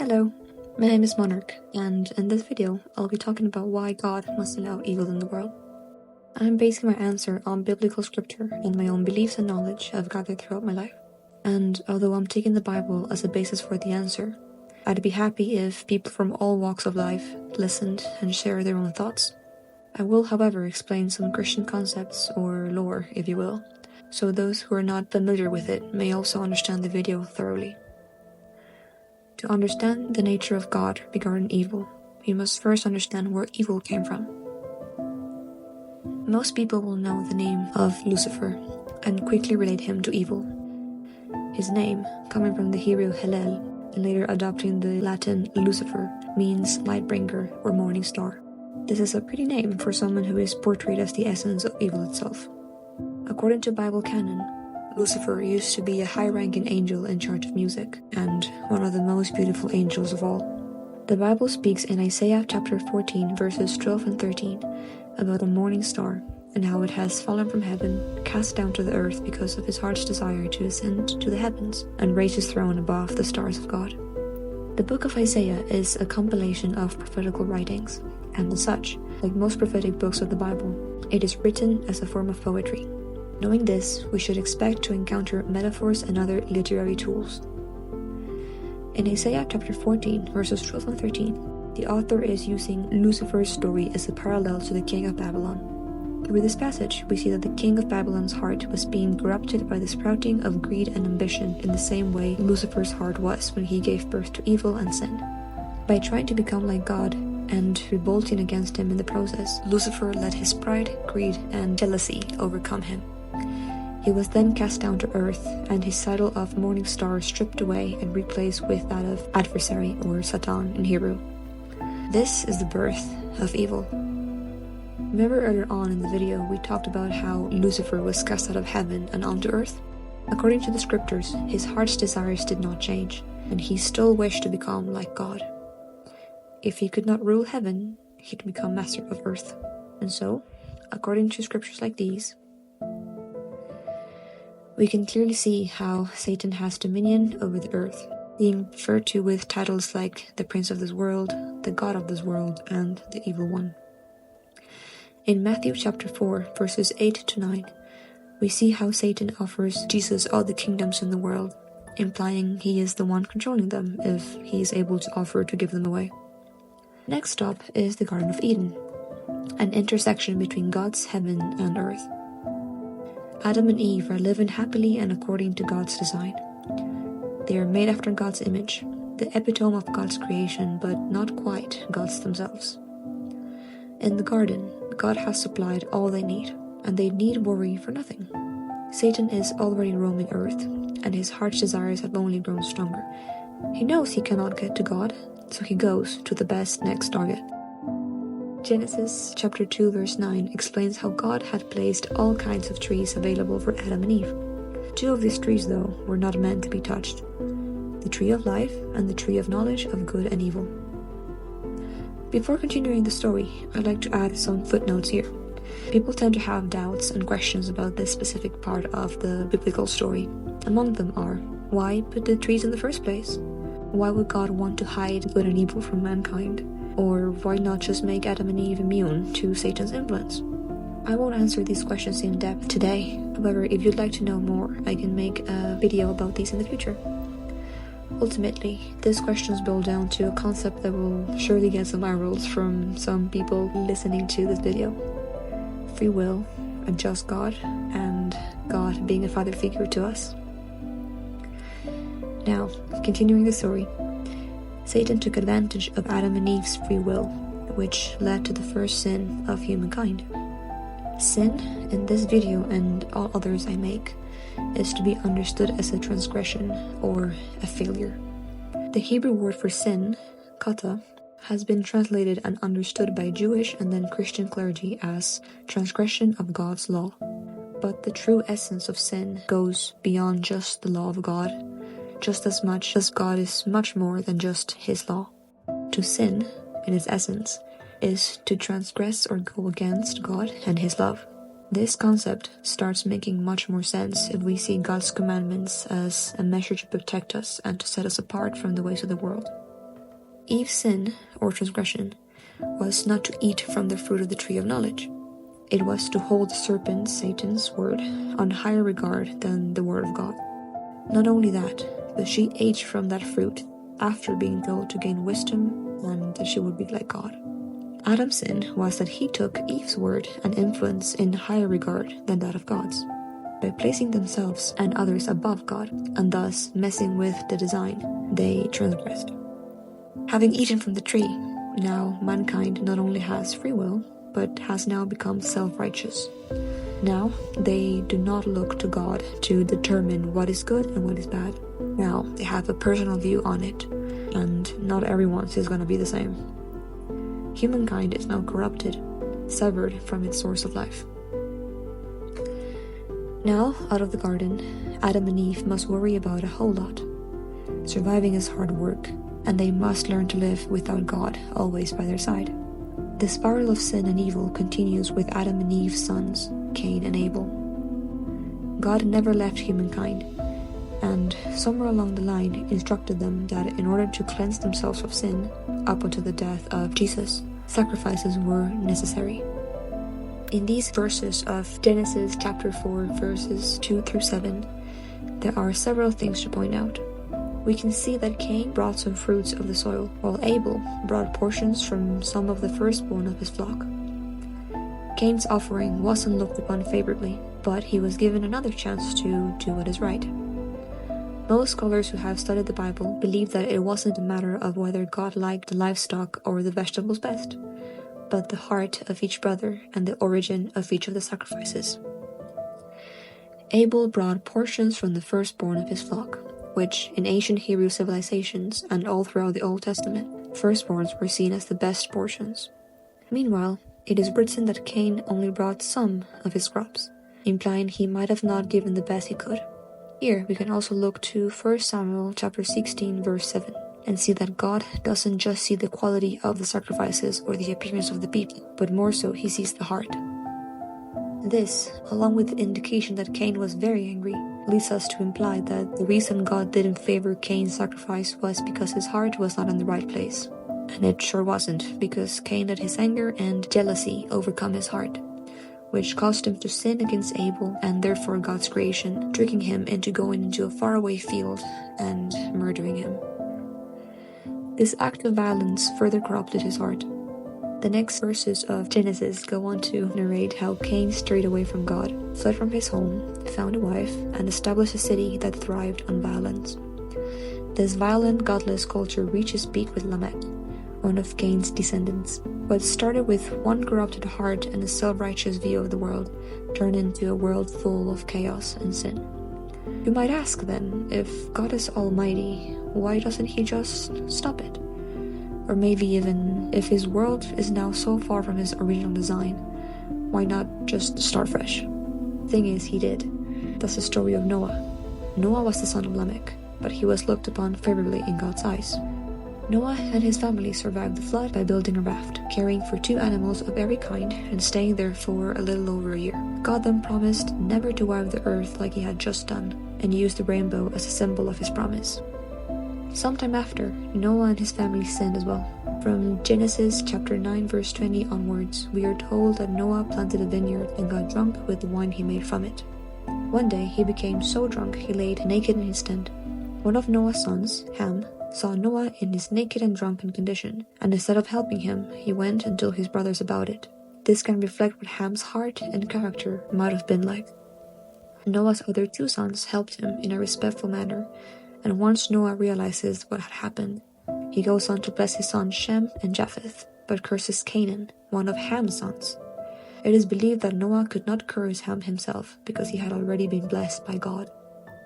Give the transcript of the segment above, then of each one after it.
Hello, my name is Monarch, and in this video, I'll be talking about why God must allow evil in the world. I'm basing my answer on biblical scripture and my own beliefs and knowledge I've gathered throughout my life. And although I'm taking the Bible as a basis for the answer, I'd be happy if people from all walks of life listened and shared their own thoughts. I will, however, explain some Christian concepts, or lore, if you will, so those who are not familiar with it may also understand the video thoroughly. To understand the nature of God regarding evil, we must first understand where evil came from. Most people will know the name of Lucifer and quickly relate him to evil. His name, coming from the Hebrew Hillel and later adopting the Latin Lucifer, means light bringer or morning star. This is a pretty name for someone who is portrayed as the essence of evil itself. According to Bible canon, Lucifer used to be a high-ranking angel in charge of music, and one of the most beautiful angels of all. The Bible speaks in Isaiah chapter 14 verses 12 and 13 about a morning star and how it has fallen from heaven, cast down to the earth because of his heart's desire to ascend to the heavens and raise his throne above the stars of God. The book of Isaiah is a compilation of prophetical writings, and as such, like most prophetic books of the Bible, it is written as a form of poetry. Knowing this, we should expect to encounter metaphors and other literary tools. In Isaiah chapter 14, verses 12 and 13, the author is using Lucifer's story as a parallel to the king of Babylon. Through this passage, we see that the king of Babylon's heart was being corrupted by the sprouting of greed and ambition in the same way Lucifer's heart was when he gave birth to evil and sin. By trying to become like God, and revolting against him in the process, Lucifer let his pride, greed, and jealousy overcome him. He was then cast down to earth, and his title of morning star stripped away and replaced with that of adversary, or Satan in Hebrew. This is the birth of evil. Remember earlier on in the video we talked about how Lucifer was cast out of heaven and onto earth? According to the scriptures, his heart's desires did not change, and he still wished to become like God. If he could not rule heaven, he'd become master of earth. And so, according to scriptures like these, we can clearly see how Satan has dominion over the earth, being referred to with titles like the Prince of this world, the God of this world, and the Evil One. In Matthew chapter 4, verses 8 to 9, we see how Satan offers Jesus all the kingdoms in the world, implying he is the one controlling them if he is able to offer to give them away. Next stop is the Garden of Eden, an intersection between God's heaven and earth. Adam and Eve are living happily and according to God's design. They are made after God's image, the epitome of God's creation, but not quite God's themselves. In the garden, God has supplied all they need, and they need worry for nothing. Satan is already roaming earth, and his heart's desires have only grown stronger. He knows he cannot get to God, so he goes to the best next target. Genesis chapter 2 verse 9 explains how God had placed all kinds of trees available for Adam and Eve. Two of these trees, though, were not meant to be touched: the tree of life and the tree of knowledge of good and evil. Before continuing the story, I'd like to add some footnotes here. People tend to have doubts and questions about this specific part of the biblical story. Among them are, why put the trees in the first place? Why would God want to hide good and evil from mankind? Or why not just make Adam and Eve immune to Satan's influence? I won't answer these questions in depth today. However, if you'd like to know more, I can make a video about these in the future. Ultimately, these questions boil down to a concept that will surely get some eye rolls from some people listening to this video. Free will, a just God, and God being a father figure to us. Now, continuing the story, Satan took advantage of Adam and Eve's free will, which led to the first sin of humankind. Sin, in this video and all others I make, is to be understood as a transgression or a failure. The Hebrew word for sin, kata, has been translated and understood by Jewish and then Christian clergy as transgression of God's law. But the true essence of sin goes beyond just the law of God, just as much as God is much more than just his law. To sin, in its essence, is to transgress or go against God and his love. This concept starts making much more sense if we see God's commandments as a measure to protect us and to set us apart from the ways of the world. Eve's sin, or transgression, was not to eat from the fruit of the tree of knowledge. It was to hold the serpent, Satan's word, on higher regard than the word of God. Not only that, but she ate from that fruit after being told to gain wisdom and that she would be like God. Adam's sin was that he took Eve's word and influence in higher regard than that of God's, by placing themselves and others above God, and thus messing with the design. They transgressed. Having eaten from the tree, now mankind not only has free will, but has now become self-righteous. Now they do not look to God to determine what is good and what is bad. Now they have a personal view on it, and not everyone's is going to be the same. Humankind is now corrupted, severed from its source of life. Now, out of the garden, Adam and Eve must worry about a whole lot. Surviving is hard work, and they must learn to live without God always by their side. The spiral of sin and evil continues with Adam and Eve's sons, Cain and Abel. God never left humankind, and somewhere along the line instructed them that in order to cleanse themselves of sin, up until the death of Jesus, sacrifices were necessary. In these verses of Genesis chapter 4, verses 2 through 7, there are several things to point out. We can see that Cain brought some fruits of the soil, while Abel brought portions from some of the firstborn of his flock. Cain's offering wasn't looked upon favorably, but he was given another chance to do what is right. Most scholars who have studied the Bible believe that it wasn't a matter of whether God liked the livestock or the vegetables best, but the heart of each brother and the origin of each of the sacrifices. Abel brought portions from the firstborn of his flock, which in ancient Hebrew civilizations and all throughout the Old Testament, firstborns were seen as the best portions. Meanwhile, it is written that Cain only brought some of his crops, implying he might have not given the best he could. Here we can also look to 1 Samuel chapter 16 verse 7 and see that God doesn't just see the quality of the sacrifices or the appearance of the people, but more so he sees the heart. This, along with the indication that Cain was very angry, leads us to imply that the reason God didn't favor Cain's sacrifice was because his heart was not in the right place. And it sure wasn't, because Cain let his anger and jealousy overcome his heart, which caused him to sin against Abel and therefore God's creation, tricking him into going into a faraway field and murdering him. This act of violence further corrupted his heart. The next verses of Genesis go on to narrate how Cain strayed away from God, fled from his home, found a wife, and established a city that thrived on violence. This violent, godless culture reaches peak with Lamech, one of Cain's descendants. What started with one corrupted heart and a self-righteous view of the world turned into a world full of chaos and sin. You might ask then, if God is almighty, why doesn't he just stop it? Or maybe even, if his world is now so far from his original design, why not just start fresh? Thing is, he did. That's the story of Noah. Noah was the son of Lamech, but he was looked upon favorably in God's eyes. Noah and his family survived the flood by building a raft, caring for 2 animals of every kind and staying there for a little over a year. God then promised never to wipe the earth like he had just done, and used the rainbow as a symbol of his promise. Sometime after, Noah and his family sinned as well. From Genesis chapter 9 verse 20 onwards, we are told that Noah planted a vineyard and got drunk with the wine he made from it. One day he became so drunk he laid naked in his tent. One of Noah's sons, Ham, saw Noah in his naked and drunken condition, and instead of helping him, he went and told his brothers about it. This can reflect what Ham's heart and character might have been like. Noah's other 2 sons helped him in a respectful manner, and once Noah realizes what had happened, he goes on to bless his sons Shem and Japheth, but curses Canaan, one of Ham's sons. It is believed that Noah could not curse Ham himself because he had already been blessed by God.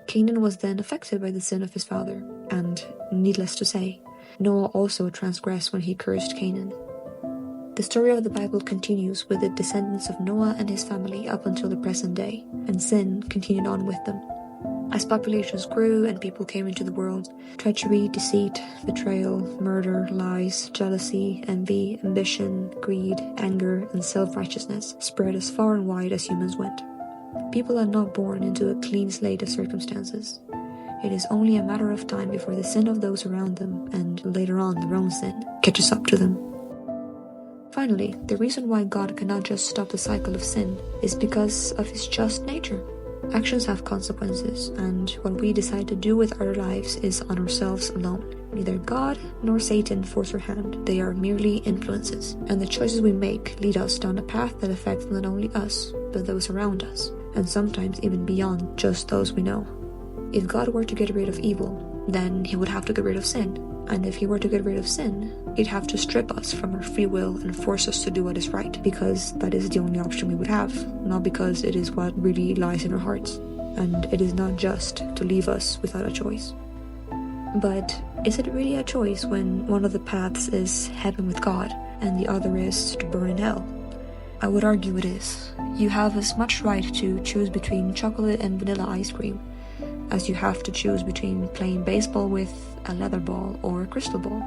Canaan was then affected by the sin of his father, and, needless to say, Noah also transgressed when he cursed Canaan. The story of the Bible continues with the descendants of Noah and his family up until the present day, and sin continued on with them. As populations grew and people came into the world, treachery, deceit, betrayal, murder, lies, jealousy, envy, ambition, greed, anger, and self-righteousness spread as far and wide as humans went. People are not born into a clean slate of circumstances. It is only a matter of time before the sin of those around them, and later on their own sin, catches up to them. Finally, the reason why God cannot just stop the cycle of sin is because of his just nature. Actions have consequences, and what we decide to do with our lives is on ourselves alone. Neither God nor Satan force our hand, they are merely influences, and the choices we make lead us down a path that affects not only us, but those around us, and sometimes even beyond just those we know. If God were to get rid of evil, then he would have to get rid of sin. And if he were to get rid of sin, he'd have to strip us from our free will and force us to do what is right, because that is the only option we would have, not because it is what really lies in our hearts. And it is not just to leave us without a choice. But is it really a choice when one of the paths is heaven with God, and the other is to burn in hell? I would argue it is. You have as much right to choose between chocolate and vanilla ice cream as you have to choose between playing baseball with a leather ball or a crystal ball.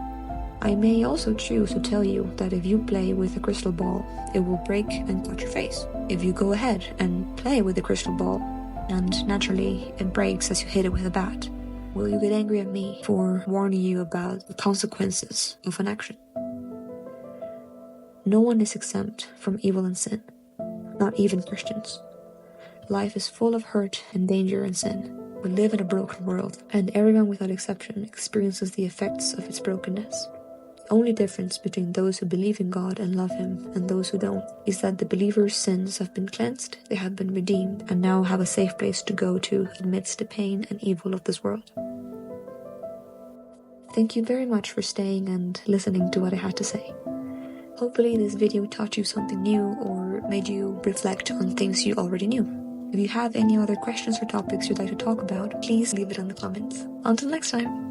I may also choose to tell you that if you play with a crystal ball, it will break and cut your face. If you go ahead and play with the crystal ball, and naturally it breaks as you hit it with a bat, will you get angry at me for warning you about the consequences of an action? No one is exempt from evil and sin, not even Christians. Life is full of hurt and danger and sin. We live in a broken world, and everyone without exception experiences the effects of its brokenness. The only difference between those who believe in God and love him and those who don't is that the believers' sins have been cleansed, they have been redeemed, and now have a safe place to go to amidst the pain and evil of this world. Thank you very much for staying and listening to what I had to say. Hopefully this video taught you something new or made you reflect on things you already knew. If you have any other questions or topics you'd like to talk about, please leave it in the comments. Until next time!